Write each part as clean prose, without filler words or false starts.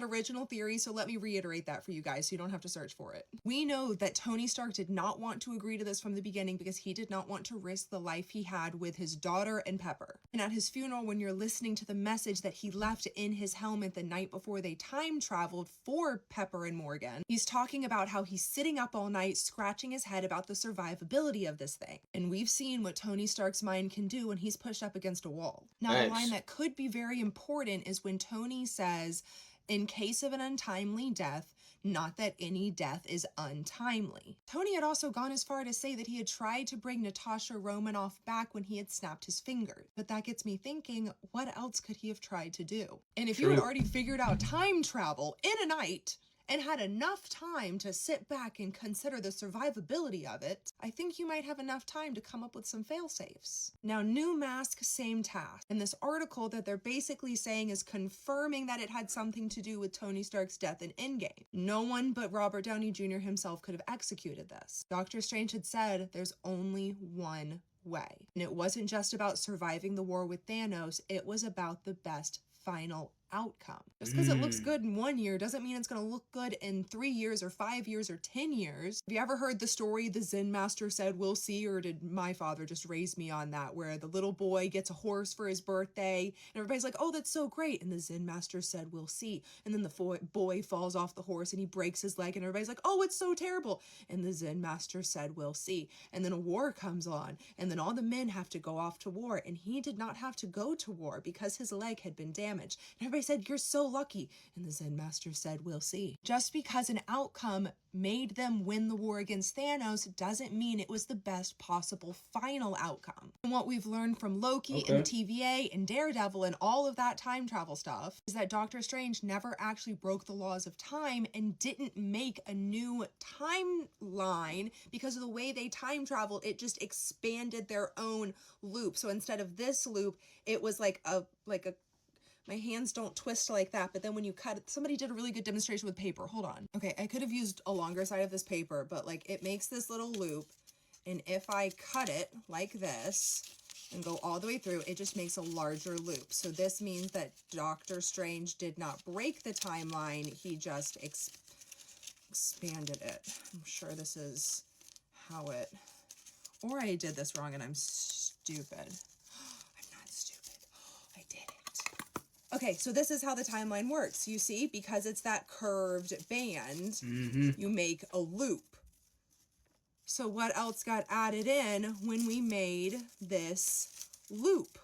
original theory, so let me reiterate that for you guys so you don't have to search for it. We know that Tony Stark did not want to agree to this from the beginning because he did not want to risk the life he had with his daughter and Pepper. And at his funeral, when you're listening to the message that he left in his helmet the night before they time traveled for Pepper and Morgan, he's talking about how he's sitting up all night scratching his head about the survivability of this thing. And we've seen what Tony Stark's mind can do when he's pushed up against a wall. Now, a line that could be very important is when Tony says, in case of an untimely death, not that any death is untimely. Tony had also gone as far to say that he had tried to bring Natasha Romanoff back when he had snapped his fingers. But that gets me thinking, what else could he have tried to do? And if you had already figured out time travel in a night, and had enough time to sit back and consider the survivability of it, I think you might have enough time to come up with some fail-safes. Now, new mask, same task. And this article that they're basically saying is confirming that it had something to do with Tony Stark's death in Endgame. No one but Robert Downey Jr. himself could have executed this. Doctor Strange had said there's only one way. And it wasn't just about surviving the war with Thanos, it was about the best final outcome. Just because it looks good in 1 year doesn't mean it's going to look good in 3 years or 5 years or 10 years. Have you ever heard the story the Zen master said we'll see, or did my father just raise me on that, where the little boy gets a horse for his birthday and everybody's like, oh, that's so great, and the Zen master said we'll see, and then the boy falls off the horse and he breaks his leg and everybody's like, oh, it's so terrible, and the Zen master said we'll see, and then a war comes on and then all the men have to go off to war, and he did not have to go to war because his leg had been damaged, and everybody said, you're so lucky. And the Zen master said, we'll see. Just because an outcome made them win the war against Thanos doesn't mean it was the best possible final outcome. And what we've learned from Loki and the TVA and Daredevil and all of that time travel stuff is that Doctor Strange never actually broke the laws of time and didn't make a new timeline because of the way they time traveled. It just expanded their own loop. So instead of this loop, it was like a my hands don't twist like that, but then when you cut it, somebody did a really good demonstration with paper. Hold on. Okay, I could have used a longer side of this paper, but like it makes this little loop, and if I cut it like this and go all the way through, it just makes a larger loop. So this means that Doctor Strange did not break the timeline, he just expanded it. I'm sure this is how it, or I did this wrong and I'm stupid. Okay, so this is how the timeline works. You see, because it's that curved band, you make a loop. So what else got added in when we made this loop?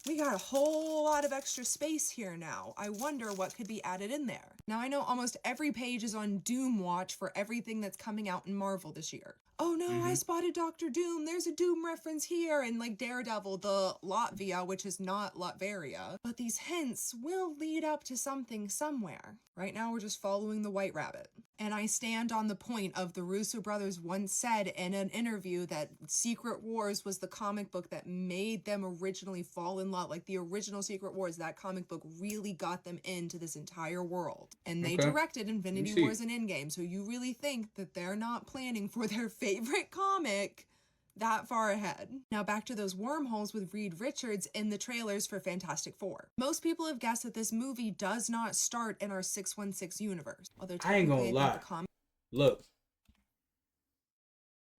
We got a whole lot of extra space here now. I wonder what could be added in there. Now, I know almost every page is on Doom watch for everything that's coming out in Marvel this year. Oh no, I spotted Dr. Doom. There's a Doom reference here. And like Daredevil, the Latvia, which is not Latveria. But these hints will lead up to something somewhere. Right now, we're just following the White Rabbit. And I stand on the point of the Russo brothers once said in an interview that Secret Wars was the comic book that made them originally fall in love. Like the original Secret Wars, that comic book really got them into this entire world. And they directed Infinity Wars and Endgame. So you really think that they're not planning for their favorite comic that far ahead. Now back to those wormholes with Reed Richards in the trailers for Fantastic Four. Most people have guessed that this movie does not start in our 616 universe. Although I ain't gonna lie. Look,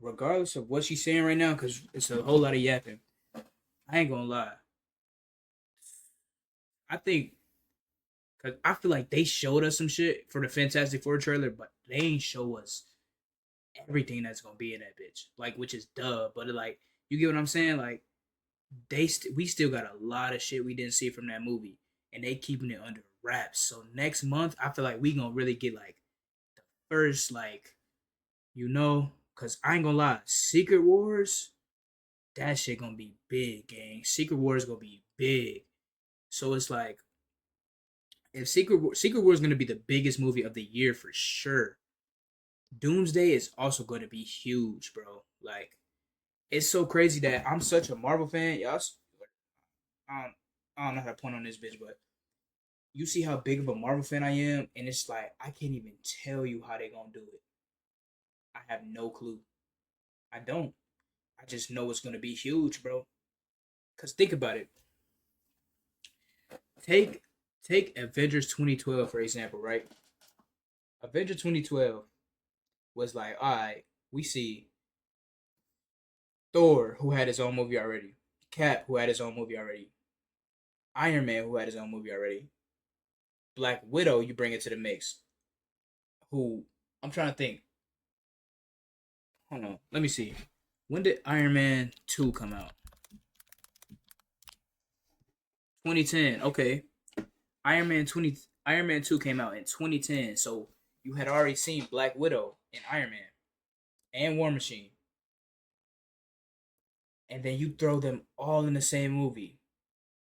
regardless of what she's saying right now, because it's a whole lot of yapping, I ain't gonna lie. I think, because I feel like they showed us some shit for the Fantastic Four trailer, but they ain't show us everything that's gonna be in that bitch, like, which is duh, but like, you get what I'm saying? Like, we still got a lot of shit we didn't see from that movie, and they keeping it under wraps. So next month, I feel like we gonna really get like the first, like, because I ain't gonna lie, Secret Wars, that shit gonna be big, gang. Secret Wars gonna be big. So it's like, if Secret Wars is gonna be the biggest movie of the year for sure, Doomsday is also going to be huge, bro. Like, it's so crazy that I'm such a Marvel fan. Y'all, I don't know how to point on this bitch, but you see how big of a Marvel fan I am, and it's like, I can't even tell you how they gonna do it. I have no clue. I don't. I just know it's gonna be huge, bro. Cause think about it. take Avengers 2012 for example, right? Avengers 2012 was like, all right, we see Thor, who had his own movie already, Cap, who had his own movie already, Iron Man, who had his own movie already, Black Widow, you bring it to the mix. Who I'm trying to think. Hold on, let me see. When did Iron Man 2 come out? 2010. Okay, Iron Man 2 came out in 2010. So you had already seen Black Widow and Iron Man and War Machine, and then you throw them all in the same movie,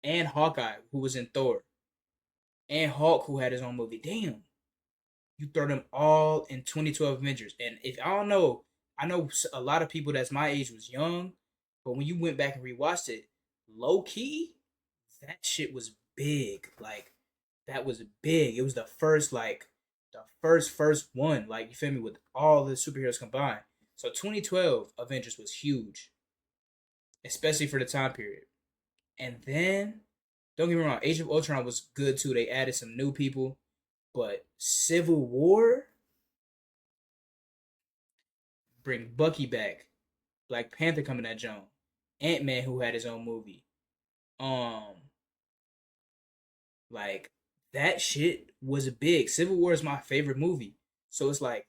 and Hawkeye, who was in Thor, and Hulk, who had his own movie. Damn, you throw them all in 2012 Avengers. And if I don't know, I know a lot of people that's my age was young, but when you went back and rewatched it, low key, that shit was big. Like that was big. It was the first the first one. Like you feel me, with all the superheroes combined. So 2012 Avengers was huge, especially for the time period. And then, don't get me wrong, Age of Ultron was good too. They added some new people, but Civil War, bring Bucky back, Black Panther coming at Joan, Ant Man who had his own movie. Um, like that shit was big. Civil War is my favorite movie, so it's like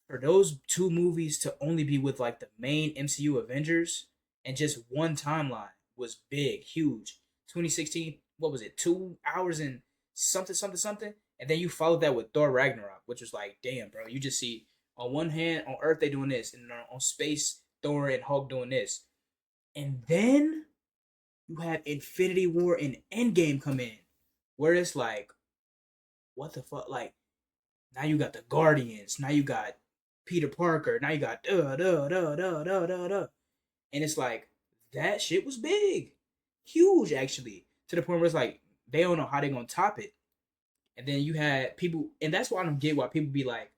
for those two movies to only be with like the main MCU Avengers and just one timeline was big, huge. 2016, what was it? 2 hours and something, something, something, and then you followed that with Thor Ragnarok, which was like, damn, bro, you just see on one hand on Earth they doing this, and on space Thor and Hulk doing this, and then you had Infinity War and Endgame come in, where it's like, what the fuck, like now you got the Guardians, now you got Peter Parker, now you got and it's like that shit was big, huge actually, to the point where it's like they don't know how they're gonna top it. And then you had people, and that's why I don't get why people be like,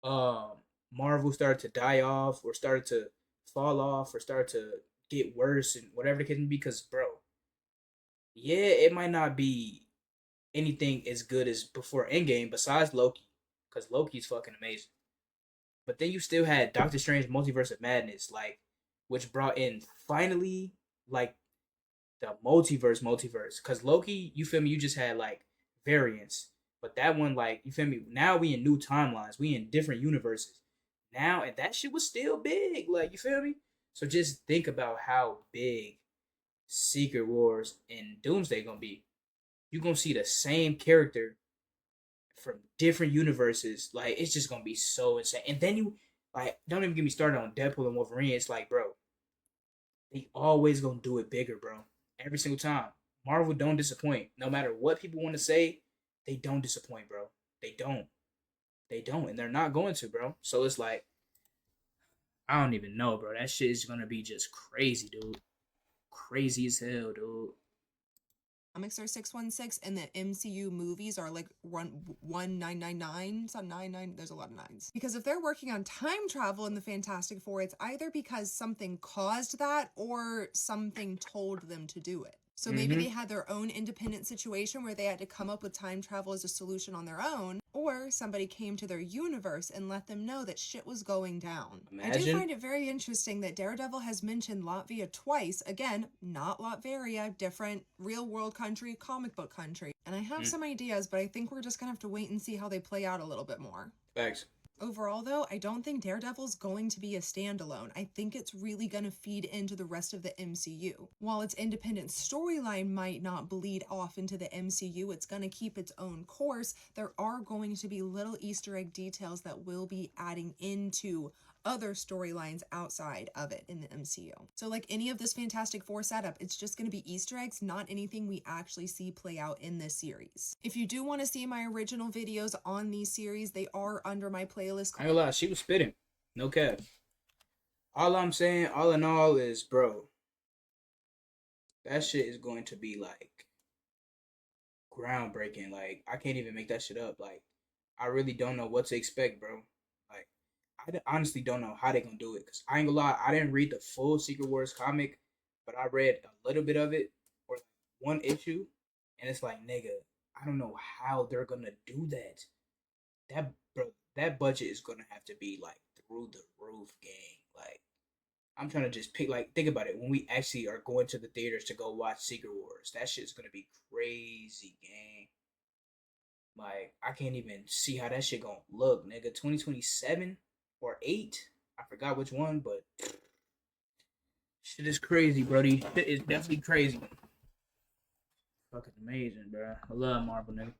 um, Marvel started to die off or started to fall off or started to get worse and whatever it can be. Because bro, yeah, it might not be anything as good as before Endgame besides Loki, because Loki's fucking amazing. But then you still had Doctor Strange Multiverse of Madness, like, which brought in finally like the multiverse. Cause Loki, you feel me, you just had like variants. But that one, like, you feel me, now we in new timelines, we in different universes. Now, and that shit was still big. Like, you feel me? So just think about how big Secret Wars and Doomsday gonna be. You gonna see the same character from different universes. Like, it's just gonna be so insane. And then you like, don't even get me started on Deadpool and Wolverine. It's like, bro, they always gonna do it bigger, bro. Every single time. Marvel don't disappoint. No matter what people want to say, they don't disappoint, bro. They don't. They don't, and they're not going to, bro. So it's like, I don't even know, bro. That shit is gonna be just crazy, dude. Crazy as hell, dude. Comics are 616 and the MCU movies are like 1999. So 99, there's a lot of nines. Because if they're working on time travel in the Fantastic Four, it's either because something caused that or something told them to do it. So maybe they had their own independent situation where they had to come up with time travel as a solution on their own, or somebody came to their universe and let them know that shit was going down. I do find it very interesting that Daredevil has mentioned Latvia twice. Again, not Latveria, different real world country, comic book country. And I have some ideas, but I think we're just gonna have to wait and see how they play out a little bit more. Thanks. Overall, though, I don't think Daredevil's going to be a standalone. I think it's really going to feed into the rest of the MCU. While its independent storyline might not bleed off into the MCU, it's going to keep its own course. There are going to be little Easter egg details that will be adding into other storylines outside of it in the MCU. So like any of this Fantastic Four setup, it's just going to be Easter eggs, not anything we actually see play out in this series. If you do want to see my original videos on these series, they are under my playlist. I ain't gonna lie, she was spitting. No cap. All I'm saying, all in all, is, bro, that shit is going to be like groundbreaking. Like, I can't even make that shit up. Like, I really don't know what to expect, bro. Like, honestly don't know how they gonna do it. Cause I ain't gonna lie, I didn't read the full Secret Wars comic, but I read a little bit of it or one issue, and it's like, nigga, I don't know how they're gonna do that. That bro, that budget is gonna have to be like through the roof, gang. Like I'm trying to just pick. Like think about it. When we actually are going to the theaters to go watch Secret Wars, that shit's gonna be crazy, gang. Like I can't even see how that shit gonna look, nigga. 2027 or 8? I forgot which one, but shit is crazy, Brody. Shit is definitely crazy. Fucking amazing, bro. I love Marvel, nigga.